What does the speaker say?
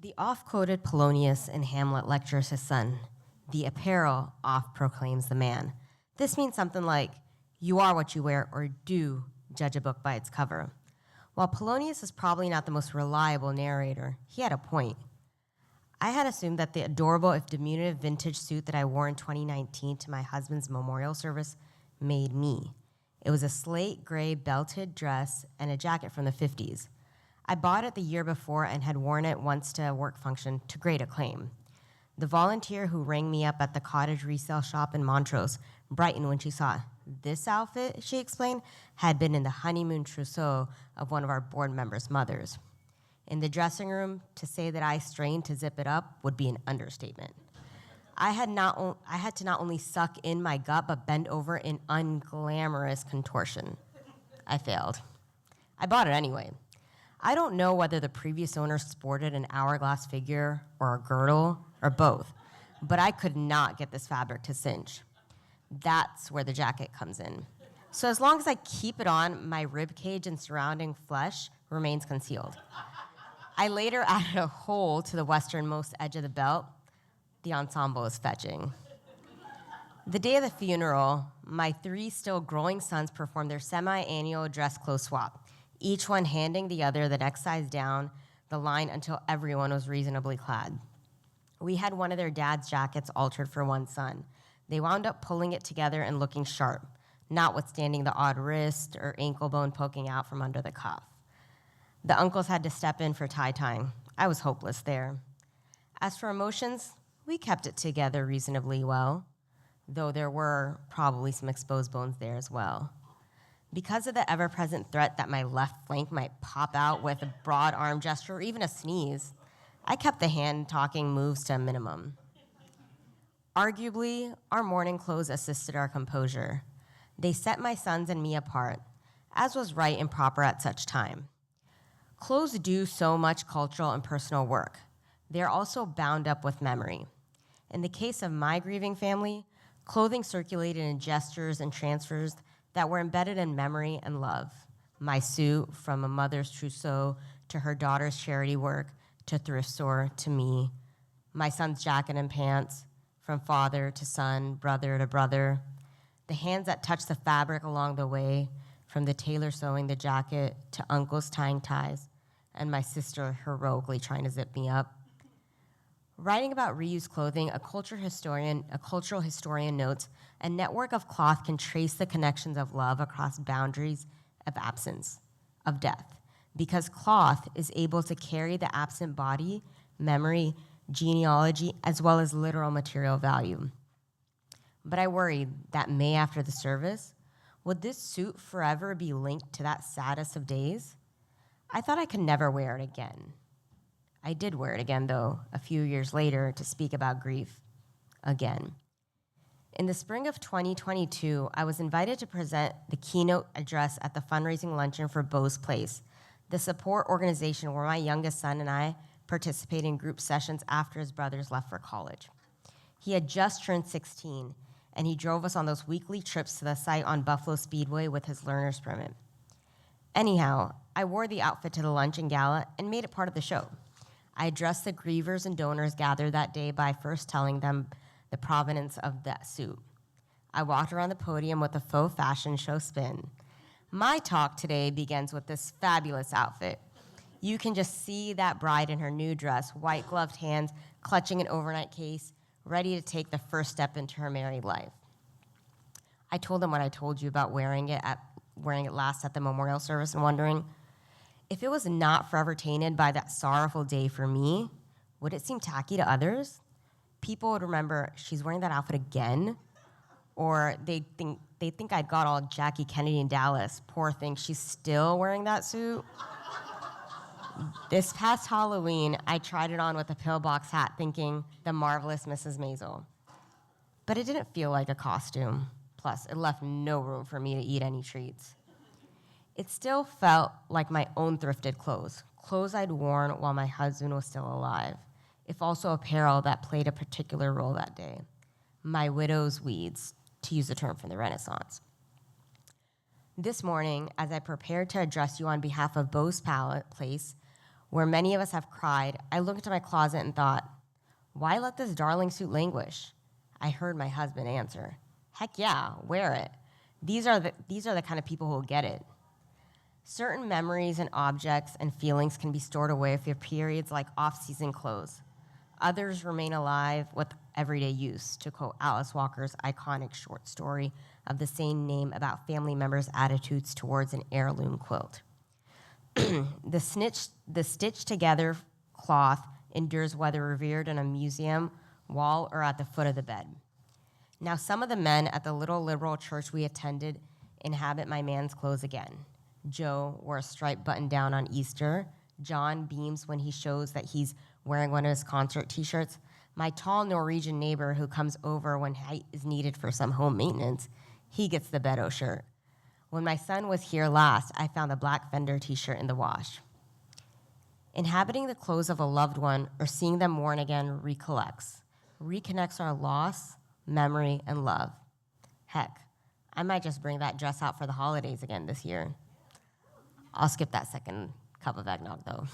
The oft-quoted Polonius in Hamlet lectures his son, "The apparel oft proclaims the man." This means something like, you are what you wear, or do judge a book by its cover. While Polonius is probably not the most reliable narrator, he had a point. I had assumed that the adorable, if diminutive, vintage suit that I wore in 2019 to my husband's memorial service made me. It was a slate gray belted dress and a jacket from the 50s. I bought it the year before and had worn it once to a work function to great acclaim. The volunteer who rang me up at the cottage resale shop in Montrose brightened when she saw it. This outfit, she explained, had been in the honeymoon trousseau of one of our board members' mothers. In the dressing room, to say that I strained to zip it up would be an understatement. I had to not only suck in my gut, but bend over in unglamorous contortion. I failed. I bought it anyway. I don't know whether the previous owner sported an hourglass figure or a girdle or both, but I could not get this fabric to cinch. That's where the jacket comes in. So as long as I keep it on, my rib cage and surrounding flesh remains concealed. I later added a hole to the westernmost edge of the belt. The ensemble is fetching. The day of the funeral, my 3 still growing sons performed their semi-annual dress clothes swap, each one handing the other the next size down the line until everyone was reasonably clad. We had one of their dad's jackets altered for one son. They wound up pulling it together and looking sharp, notwithstanding the odd wrist or ankle bone poking out from under the cuff. The uncles had to step in for tie tying. I was hopeless there. As for emotions, we kept it together reasonably well, though there were probably some exposed bones there as well. Because of the ever-present threat that my left flank might pop out with a broad arm gesture or even a sneeze, I kept the hand-talking moves to a minimum. Arguably, our mourning clothes assisted our composure. They set my sons and me apart, as was right and proper at such time. Clothes do so much cultural and personal work. They are also bound up with memory. In the case of my grieving family, clothing circulated in gestures and transfers that were embedded in memory and love. My suit, from a mother's trousseau to her daughter's charity work, to thrift store, to me. My son's jacket and pants, from father to son, brother to brother. The hands that touched the fabric along the way, from the tailor sewing the jacket to uncles tying ties, and my sister heroically trying to zip me up. Writing about reused clothing, a cultural historian notes, a network of cloth can trace the connections of love across boundaries of absence, of death, because cloth is able to carry the absent body, memory, genealogy, as well as literal material value. But I worried that May after the service, would this suit forever be linked to that saddest of days? I thought I could never wear it again. I did wear it again, though, a few years later to speak about grief again. In the spring of 2022, I was invited to present the keynote address at the fundraising luncheon for Beau's Place, the support organization where my youngest son and I participate in group sessions after his brothers left for college. He had just turned 16, and he drove us on those weekly trips to the site on Buffalo Speedway with his learner's permit. Anyhow, I wore the outfit to the luncheon gala and made it part of the show. I addressed the grievers and donors gathered that day by first telling them the provenance of that suit. I walked around the podium with a faux fashion show spin. My talk today begins with this fabulous outfit. You can just see that bride in her new dress, white gloved hands, clutching an overnight case, ready to take the first step into her married life. I told them what I told you about wearing it last at the memorial service and wondering, if it was not forever tainted by that sorrowful day for me, would it seem tacky to others? People would remember, she's wearing that outfit again? Or they think I got all Jackie Kennedy in Dallas. Poor thing, she's still wearing that suit? This past Halloween, I tried it on with a pillbox hat thinking the marvelous Mrs. Maisel. But it didn't feel like a costume. Plus, it left no room for me to eat any treats. It still felt like my own thrifted clothes I'd worn while my husband was still alive, if also apparel that played a particular role that day. My widow's weeds, to use a term from the Renaissance. This morning, as I prepared to address you on behalf of Beau's Place, Where many of us have cried, I looked into my closet and thought, why let this darling suit languish? I heard my husband answer, heck yeah, wear it. These are the kind of people who will get it. Certain memories and objects and feelings can be stored away for periods like off-season clothes. Others remain alive with everyday use, to quote Alice Walker's iconic short story of the same name about family members' attitudes towards an heirloom quilt. The stitched together cloth endures whether revered in a museum wall or at the foot of the bed. Now, some of the men at the little liberal church we attended inhabit my man's clothes again. Joe wore a striped button down on Easter. John beams when he shows that he's wearing one of his concert t-shirts. My tall Norwegian neighbor who comes over when height is needed for some home maintenance, he gets the Beto shirt. When my son was here last, I found the black Fender t-shirt in the wash. Inhabiting the clothes of a loved one or seeing them worn again reconnects our loss, memory, and love. Heck, I might just bring that dress out for the holidays again this year. I'll skip that second cup of eggnog, though.